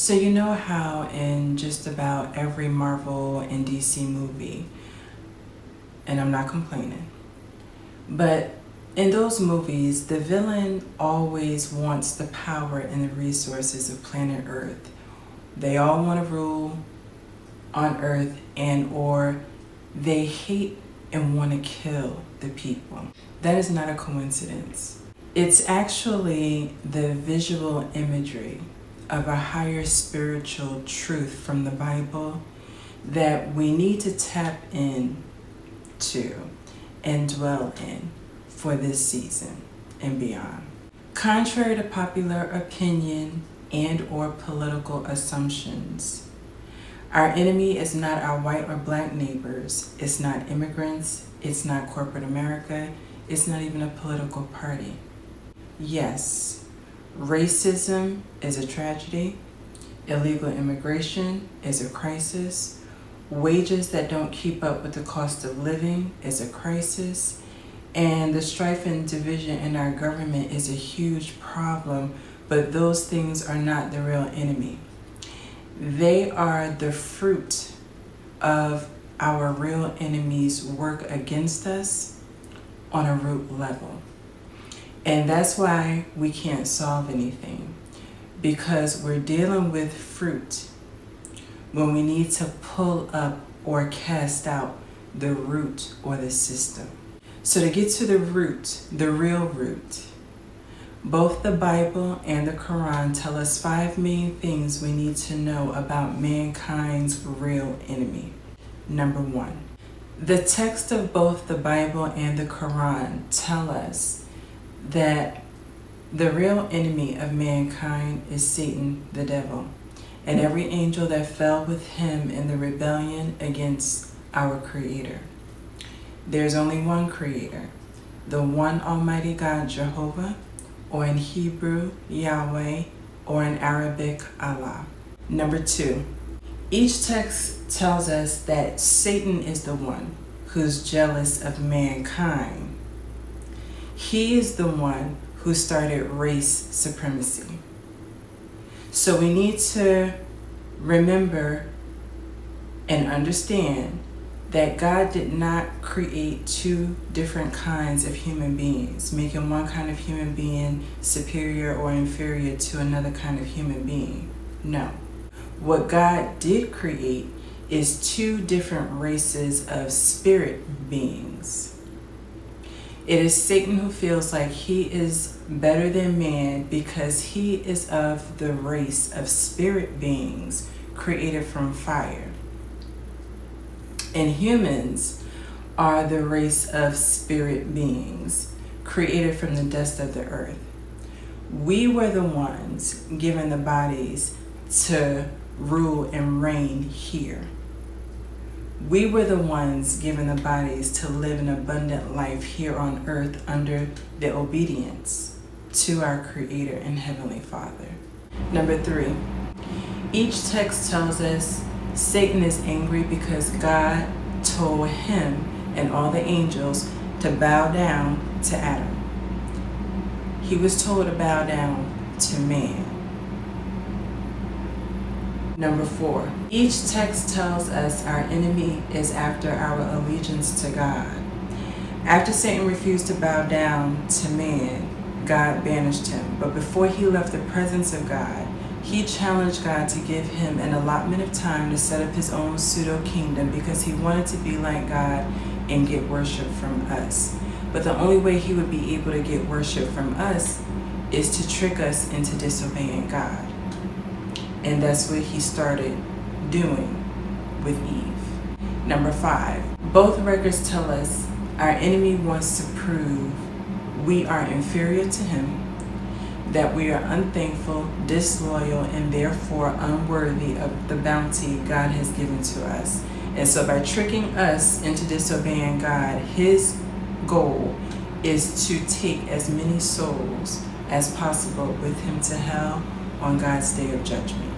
So you know how in just about every Marvel and DC movie, and I'm not complaining, but in those movies, the villain always wants the power and the resources of planet Earth. They all want to rule on Earth, and or they hate and want to kill the people. That is not a coincidence. It's actually the visual imagery of a higher spiritual truth from the Bible that we need to tap into and dwell in for this season and beyond. Contrary to popular opinion and or political assumptions, our enemy is not our white or black neighbors, it's not immigrants, it's not corporate America, it's not even a political party. Yes, racism is a tragedy, illegal immigration is a crisis, wages that don't keep up with the cost of living is a crisis, and the strife and division in our government is a huge problem, but those things are not the real enemy. They are the fruit of our real enemy's work against us on a root level. And that's why we can't solve anything, because we're dealing with fruit when we need to pull up or cast out the root or the system. So to get to the root, the real root, both the Bible and the Quran tell us 5 main things we need to know about mankind's real enemy. Number 1, the text of both the Bible and the Quran tell us that the real enemy of mankind is Satan, the devil, and every angel that fell with him in the rebellion against our Creator. There's only one Creator, the one Almighty God, Jehovah, or in Hebrew, Yahweh, or in Arabic, Allah. Number 2, each text tells us that Satan is the one who's jealous of mankind. He is the one who started race supremacy. So we need to remember and understand that God did not create 2 different kinds of human beings, making one kind of human being superior or inferior to another kind of human being. No. What God did create is 2 different races of spirit beings. It is Satan who feels like he is better than man because he is of the race of spirit beings created from fire. And humans are the race of spirit beings created from the dust of the earth. We were the ones given the bodies to rule and reign here. We were the ones given the bodies to live an abundant life here on earth under the obedience to our Creator and Heavenly Father. Number 3, each text tells us Satan is angry because God told him and all the angels to bow down to Adam. He was told to bow down to man. Number 4, each text tells us our enemy is after our allegiance to God. After Satan refused to bow down to man, God banished him. But before he left the presence of God, he challenged God to give him an allotment of time to set up his own pseudo-kingdom because he wanted to be like God and get worship from us. But the only way he would be able to get worship from us is to trick us into disobeying God. And that's what he started doing with Eve. Number 5, both records tell us our enemy wants to prove we are inferior to him, that we are unthankful, disloyal, and therefore unworthy of the bounty God has given to us. And so by tricking us into disobeying God, his goal is to take as many souls as possible with him to hell on God's day of judgment.